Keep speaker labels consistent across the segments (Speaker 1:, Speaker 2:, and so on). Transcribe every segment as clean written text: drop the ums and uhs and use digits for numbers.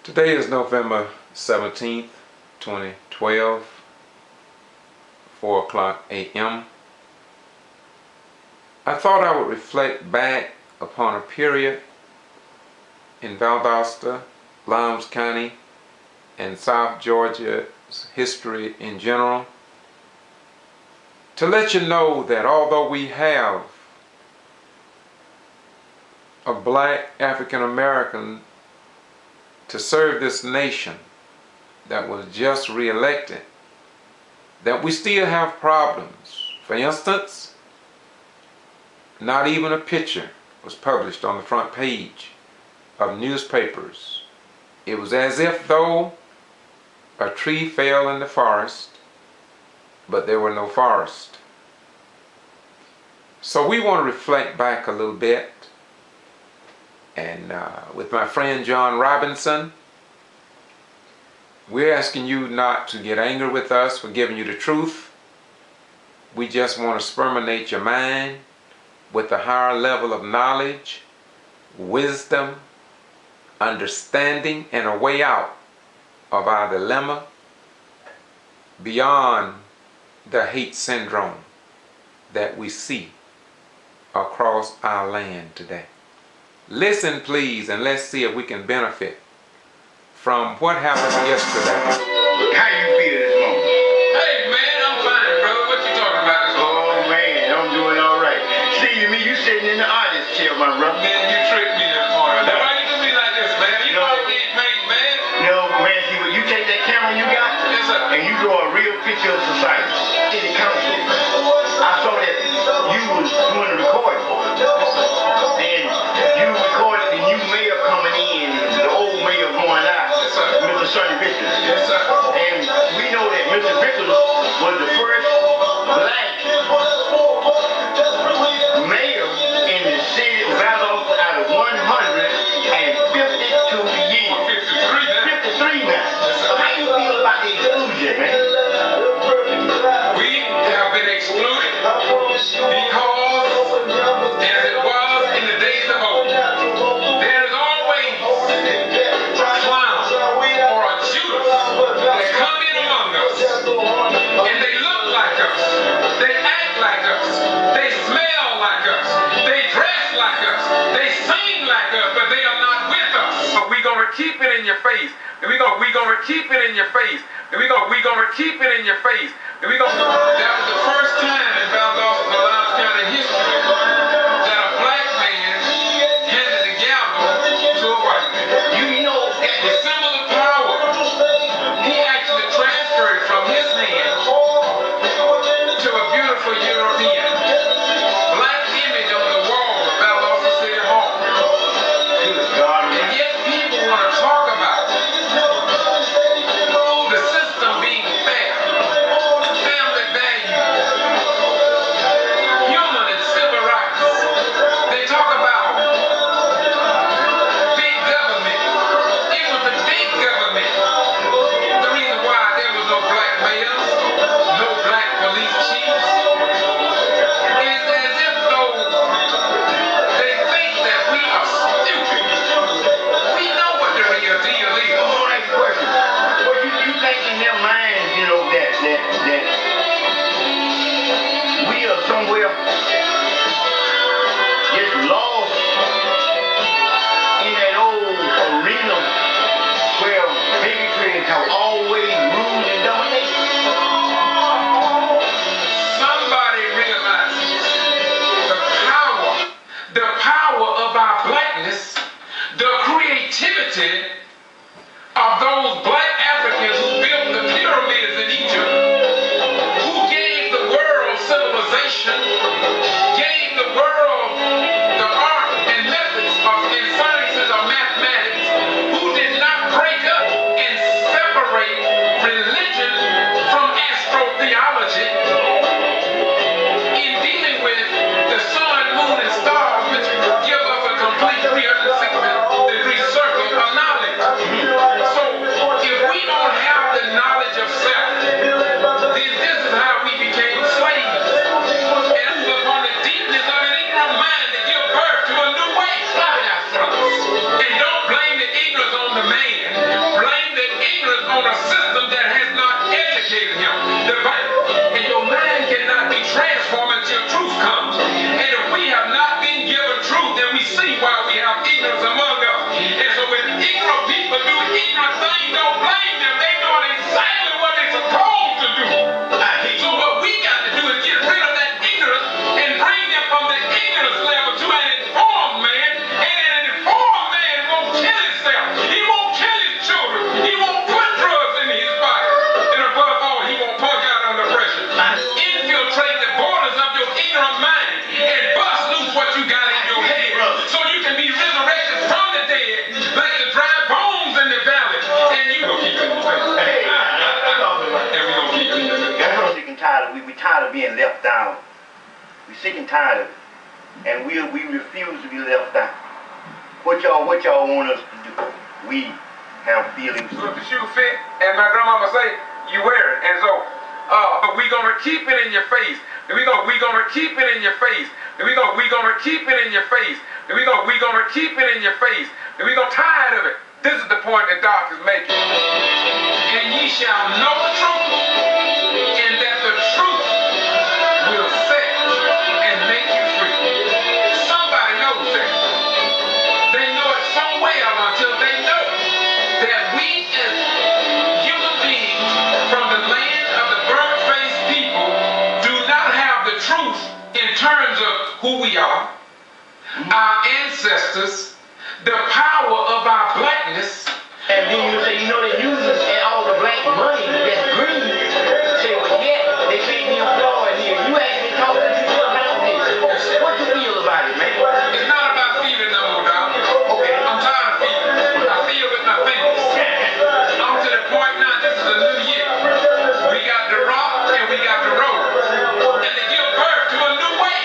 Speaker 1: Today is November 17th, 2012, 4 o'clock a.m. I thought I would reflect back upon a period in Valdosta, Lowndes County, and South Georgia's history in general, to let you know that although we have a black African American to serve this nation that was just re-elected, that we still have problems. For instance, not even a picture was published on the front page of newspapers. It was as if though a tree fell in the forest, but there were no forest. So we want to reflect back a little bit, and with my friend John Robinson, we're asking you not to get angry with us for giving you the truth. We just want to sperminate your mind with a higher level of knowledge, wisdom, understanding, and a way out of our dilemma beyond the hate syndrome that we see across our land today. Listen please, and let's see if we can benefit from what happened yesterday.
Speaker 2: How you feel this moment?
Speaker 1: Hey man, I'm fine, brother. What you talking about this morning?
Speaker 2: Oh man, I'm doing all right. See me, you sitting in the audience chair, my brother.
Speaker 1: Man, you tricked me this morning. Now, why you do me like this, man? You know I get paid, man.
Speaker 2: No, man, see, when you take that camera you got,
Speaker 1: Yes, sir.
Speaker 2: and you draw a real picture of society, city council, I saw that you was doing a recording. And you recorded the new mayor coming in, the old mayor going out,
Speaker 1: Yes, sir.
Speaker 2: Mr. Sonny Vickers.
Speaker 1: Yes, sir.
Speaker 2: And we know that Mr. Vickers was the first black mayor in the city of Valdosta out of 152 years.
Speaker 1: 53 now.
Speaker 2: 53 now. So how you feel about the exclusion, man?
Speaker 1: We have been excluded because, as it was in the days of old, there is always a clown or a Judas that come in among us, and they look like us, they act like us, they smell like us, they dress like us, they sing like us, but they are not with us. But we're gonna keep it in your face. And we're gonna keep it in your face. And we're gonna keep it in your face. And that was the first time in Valdosta, Lowndes County history that a black man handed the gavel to a white man.
Speaker 2: You know that
Speaker 1: The symbol of power, he actually transferred it from his hand to a beautiful European. Black image on the wall of Valdosta City Hall.
Speaker 2: God,
Speaker 1: And yet people want to talk about the system being fair, family values, human and civil rights. They talk about big government. It was the big government. The reason why there was no black mayors, no black police chiefs, is as if though they think that we are stupid. We know what the real deal is.
Speaker 2: oh, next question. Well, you think in their minds, you know, that we are somewhere just lost in that old arena where bigotry have always ruled and dominated?
Speaker 1: Somebody realizes the power of our blackness, the creativity of those black Africans who built the pyramids in Egypt, who gave the world civilization, gave the world the art and methods and sciences of mathematics, who did not break up and separate religion from astrotheology in dealing with the sun, moon, and stars, which give us a complete 360-degree circle of knowledge. So if And your mind cannot be transformed until truth comes. And if we have not been given truth, then we see why we have ignorance among us. And so when ignorant people do ignorant things, don't blame them. They doing exactly what they're supposed to do. So what we got to do is get rid of that ignorance and bring them from the ignorance level to an informed man. And an informed man won't kill himself. He won't kill his children. He won't put drugs in his body. And above all, he won't punk out under pressure. Infiltrate the borders of your ignorant mind and bust loose what you got in your head so you can be resurrected from the dead like the dry bones in the valley. And you gonna keep it in your face. And we gonna keep it in your face.
Speaker 2: That's what I'm sick and tired of. We tired of being left down. We sick and tired of it. And we refuse to be left down. What y'all want us to do? We have feelings.
Speaker 1: So if the shoe fit, and my grandmama say, you wear it. And so we gonna keep it in your face. And we gonna keep it in your face. And we gonna keep it in your face. And we gonna keep it in your face. And we gonna tired of it. This is the point that Doc is making. And ye shall know the truth, and that the truth will set and make you free. Somebody knows that. They know it so well until they know that we as human beings from the land of the bird-faced people do not have the truth in terms of who we are, our ancestors, the power of our blackness.
Speaker 2: And then you say, they use us and all the black money that's green. Say, well, yeah, they can't be employed here. You actually talk to people about this. What you feel about it, man?
Speaker 1: It's not about feeling no more, dog.
Speaker 2: Okay.
Speaker 1: I'm tired of feeling. I feel with my fingers. I'm to the point now, this is a new year. We got the rock and we got the road. And to give birth to a new way.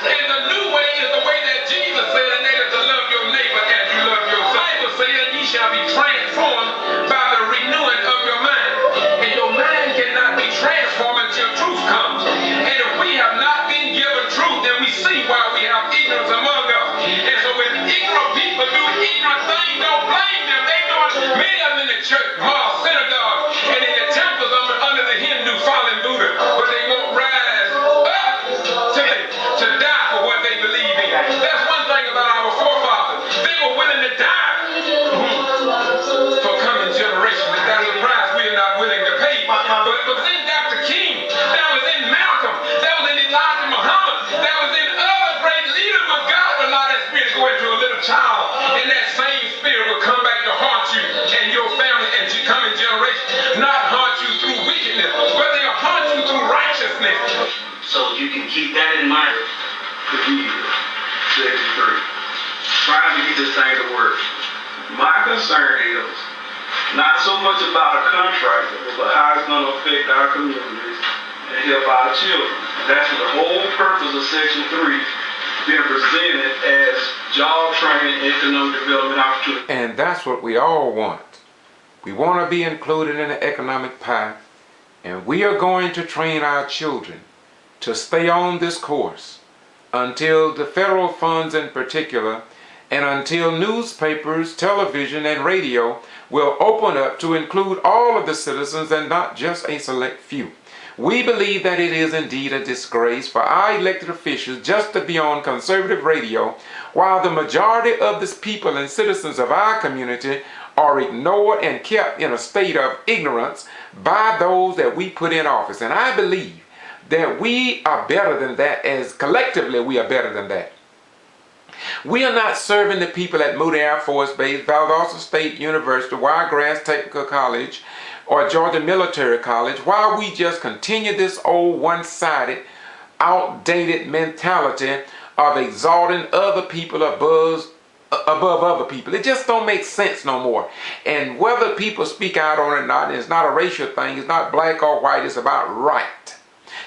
Speaker 1: And the new way is the way that Jesus said, and that is to love your neighbor as you love yourself. The Bible says, ye shall be transformed by the renewing of your mind. And your mind cannot be transformed until truth comes. And if we have not been given truth, then we see why we have ignorance among us. And so when ignorant people do ignorant things, don't blame them. They doing many of them in the church, mosque, synagogue, and in the temples under the Hindu fallen Buddha. But they won't rise up to die for what they believe in. That's one thing about our forefathers. They were willing to die for coming generations. And that's the price we are not willing to pay. But then Dr. King, that was in Malcolm, that was in Elijah Muhammad, that was in other great leaders of God. But now that spirit go into a little child, and that same spirit will come back to haunt you and your family and to coming generations. Not haunt you through wickedness, but they'll haunt you through righteousness.
Speaker 3: So you can keep that in mind. Ephesians 6:3. Trying to get this thing to work. My concern is not so much about a contract, but how it's going to affect our communities and help our children. That's the whole purpose of Section 3 being presented as job training, economic development opportunity.
Speaker 1: And that's what we all want. We want to be included in the economic pie, and we are going to train our children to stay on this course until the federal funds in particular, and until newspapers, television, and radio will open up to include all of the citizens and not just a select few. We believe that it is indeed a disgrace for our elected officials just to be on conservative radio while the majority of the people and citizens of our community are ignored and kept in a state of ignorance by those that we put in office. And I believe that we are better than that, as collectively we are better than that. We are not serving the people at Moody Air Force Base, Valdosta State University, Wiregrass Technical College, or Georgia Military College, while we just continue this old one-sided, outdated mentality of exalting other people above other people. It just don't make sense no more. And whether people speak out on it or not, it's not a racial thing, it's not black or white, it's about right.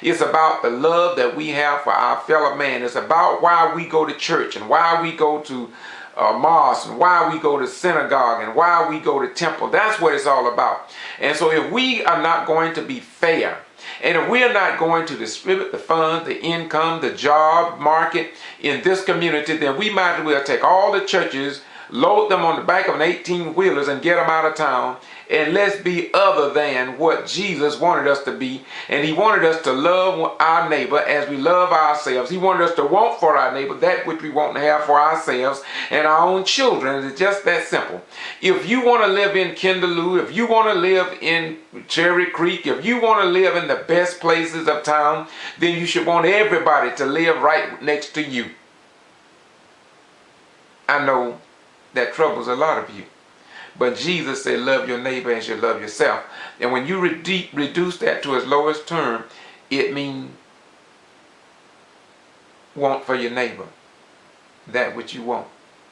Speaker 1: It's about the love that we have for our fellow man. It's about why we go to church and why we go to mosque and why we go to synagogue and why we go to temple. That's what it's all about. And so if we are not going to be fair, and if we are not going to distribute the funds, the income, the job market in this community, then we might as well take all the churches load them on the back of an 18-wheelers and get them out of town. And let's be other than what Jesus wanted us to be. And he wanted us to love our neighbor as we love ourselves. He wanted us to want for our neighbor that which we want to have for ourselves and our own children. It's just that simple. If you want to live in Kindaloo, if you want to live in Cherry Creek, if you want to live in the best places of town, then you should want everybody to live right next to you. I know that troubles a lot of you. But Jesus said, love your neighbor as you love yourself. And when you reduce that to its lowest term, it means want for your neighbor that which you want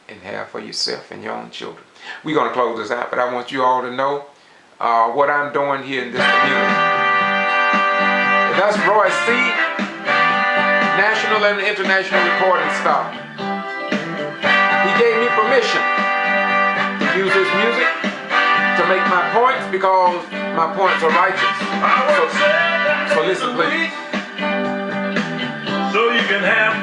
Speaker 1: and have for yourself and your own children. We're going to close this out, but I want you all to know what I'm doing here in this community. And that's Roy C., national and international recording star. He gave me permission to use his music to make my points because my points are righteous. So listen, please.
Speaker 4: So you can have